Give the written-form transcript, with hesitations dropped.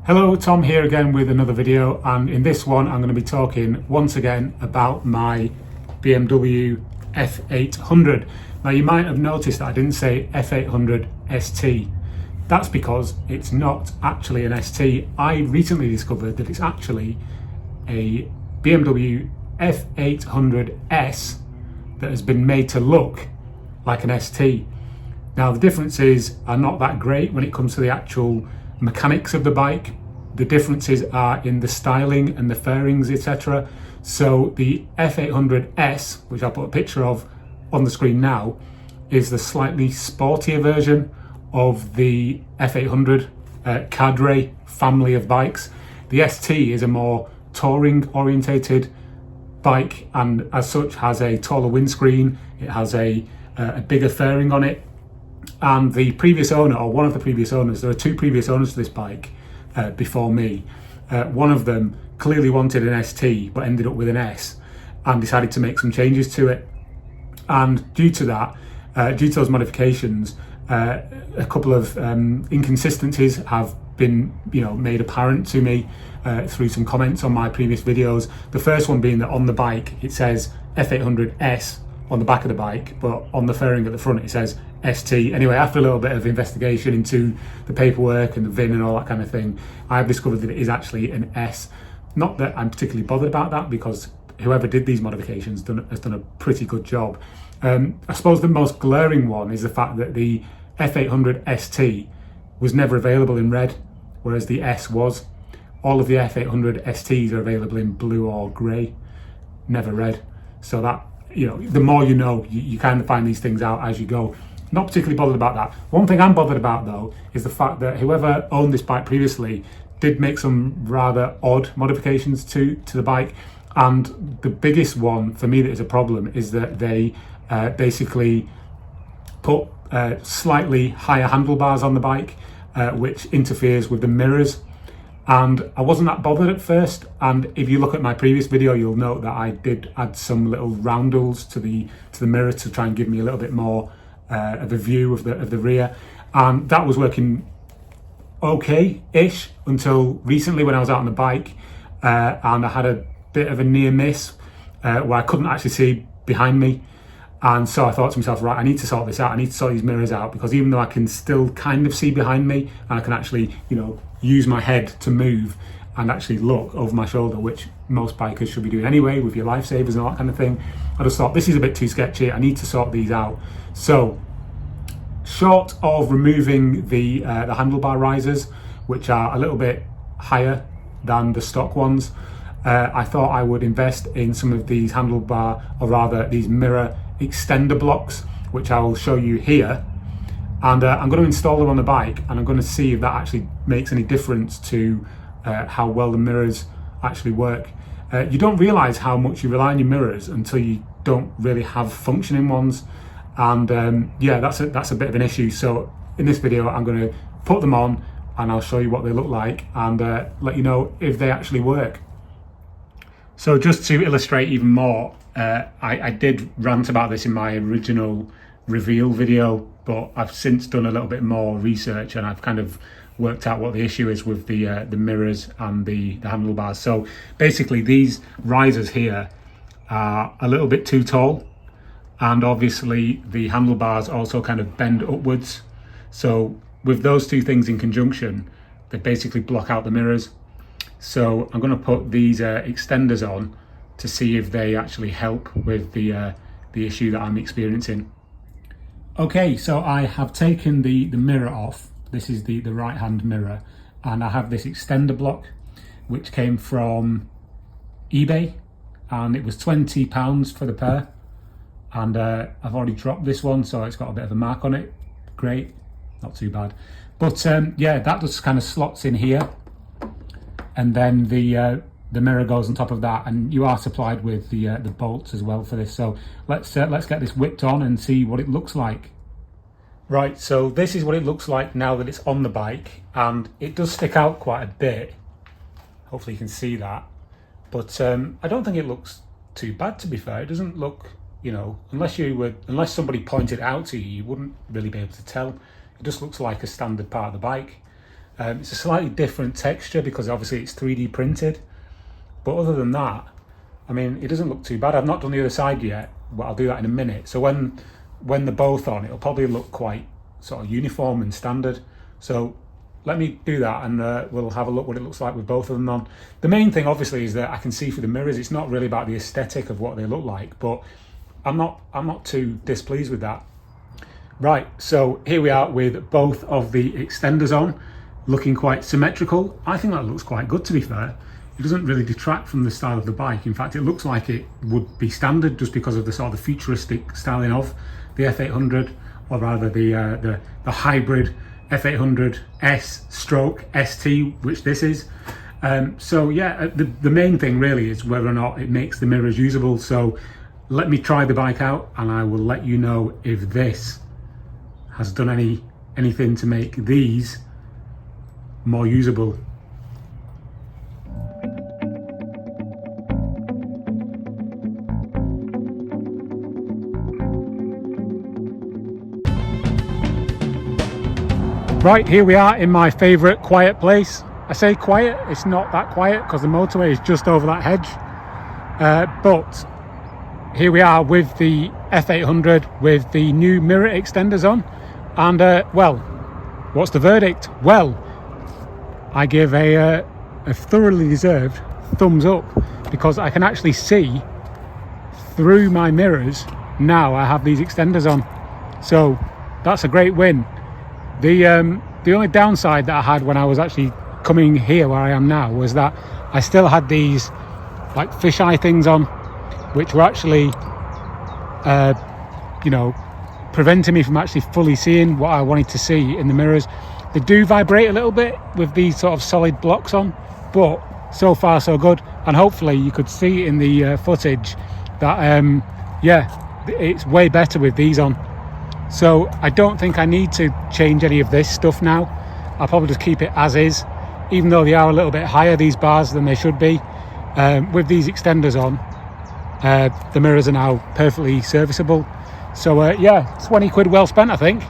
Hello, Tom here again with another video, and in this one I'm going to be talking once again about my BMW F800. Now you might have noticed that I didn't say F800 ST. That's because it's not actually an ST. I recently discovered that it's actually a BMW F800S that has been made to look like an ST. Now the differences are not that great when it comes to the actual mechanics of the bike. The differences are in the styling and the fairings, etc. So the F800S, which I'll put a picture of on the screen now, is the slightly sportier version of the F800 cadre family of bikes. The ST is a more touring orientated bike, and as such has a taller windscreen. It has a bigger fairing on it. And the previous owner, or one of the previous owners, there are two previous owners to this bike before me. One of them clearly wanted an ST but ended up with an S and decided to make some changes to it. And due to that, due to those modifications, a couple of inconsistencies have been made apparent to me through some comments on my previous videos. The first one being that on the bike it says F800S on the back of the bike, but on the fairing at the front it says ST. Anyway, after a little bit of investigation into the paperwork and the VIN and all that kind of thing, I've discovered that it is actually an S. Not that I'm particularly bothered about that, because whoever did these modifications has done a pretty good job. I suppose the most glaring one is the fact that the F800 ST was never available in red, whereas the S was. All of the F800 STs are available in blue or grey, never red. So that, the more you kind of find these things out as you go. Not particularly bothered about that. One thing I'm bothered about though is the fact that whoever owned this bike previously did make some rather odd modifications to the bike, and the biggest one for me that is a problem is that they basically put slightly higher handlebars on the bike, which interferes with the mirrors. And I wasn't that bothered at first, and if you look at my previous video you'll note that I did add some little roundels to the mirror to try and give me a little bit more of a view of the rear, and that was working okay-ish until recently when I was out on the bike and I had a bit of a near miss where I couldn't actually see behind me. And so I thought to myself, right, I need to sort this out. I need to sort these mirrors out, because even though I can still kind of see behind me and I can actually, use my head to move and actually look over my shoulder, which most bikers should be doing anyway with your lifesavers and all that kind of thing, I just thought this is a bit too sketchy. I need to sort these out. So, short of removing the handlebar risers, which are a little bit higher than the stock ones, I thought I would invest in some of these handlebar, or rather these mirror extender blocks, which I will show you here. And I'm going to install them on the bike, and I'm going to see if that actually makes any difference to how well the mirrors actually work. You don't realise how much you rely on your mirrors until you don't really have functioning ones, and yeah, that's a bit of an issue. So in this video I'm going to put them on and I'll show you what they look like and let you know if they actually work. So just to illustrate even more, I did rant about this in my original reveal video, but I've since done a little bit more research and I've kind of worked out what the issue is with the mirrors and the handlebars. So basically these risers here are a little bit too tall, and obviously the handlebars also kind of bend upwards. So with those two things in conjunction, they basically block out the mirrors. So I'm going to put these extenders on to see if they actually help with the issue that I'm experiencing. Okay, so I have taken the mirror off. This is the right hand mirror, and I have this extender block which came from eBay, and it was £20 for the pair, and I've already dropped this one, so it's got a bit of a mark on it. Great, not too bad. But yeah, that just kind of slots in here, and then the mirror goes on top of that, and you are supplied with the bolts as well for this. So let's get this whipped on and see what it looks like. Right, so this is what it looks like now that it's on the bike, and it does stick out quite a bit. Hopefully you can see that, but I don't think it looks too bad, to be fair. It doesn't look, unless somebody pointed it out to you, you wouldn't really be able to tell. It just looks like a standard part of the bike. It's a slightly different texture because obviously it's 3D printed. But other than that, I mean, it doesn't look too bad. I've not done the other side yet, but I'll do that in a minute. So when they're both on, it'll probably look quite sort of uniform and standard. So let me do that, and we'll have a look what it looks like with both of them on. The main thing obviously is that I can see through the mirrors. It's not really about the aesthetic of what they look like, but I'm not too displeased with that. Right, so here we are with both of the extenders on, looking quite symmetrical. I think that looks quite good, to be fair. It doesn't really detract from the style of the bike. In fact, it looks like it would be standard just because of the sort of the futuristic styling of the F800, or rather the hybrid F800 S stroke ST, which this is. So yeah, the main thing really is whether or not it makes the mirrors usable. So let me try the bike out, and I will let you know if this has done anything to make these more usable. Right, here we are in my favourite quiet place. I say quiet, it's not that quiet because the motorway is just over that hedge. But here we are with the F800 with the new mirror extenders on. And well, what's the verdict? Well, I give a thoroughly deserved thumbs up because I can actually see through my mirrors now. I have these extenders on, so that's a great win. The only downside that I had when I was actually coming here where I am now was that I still had these like fisheye things on, which were actually you know, preventing me from actually fully seeing what I wanted to see in the mirrors. They do vibrate a little bit with these sort of solid blocks on, but so far so good. And hopefully you could see in the footage that yeah, it's way better with these on. So I don't think I need to change any of this stuff now. I'll probably just keep it as is, even though they are a little bit higher, these bars, than they should be. With these extenders on, the mirrors are now perfectly serviceable. So yeah, 20 quid well spent, I think.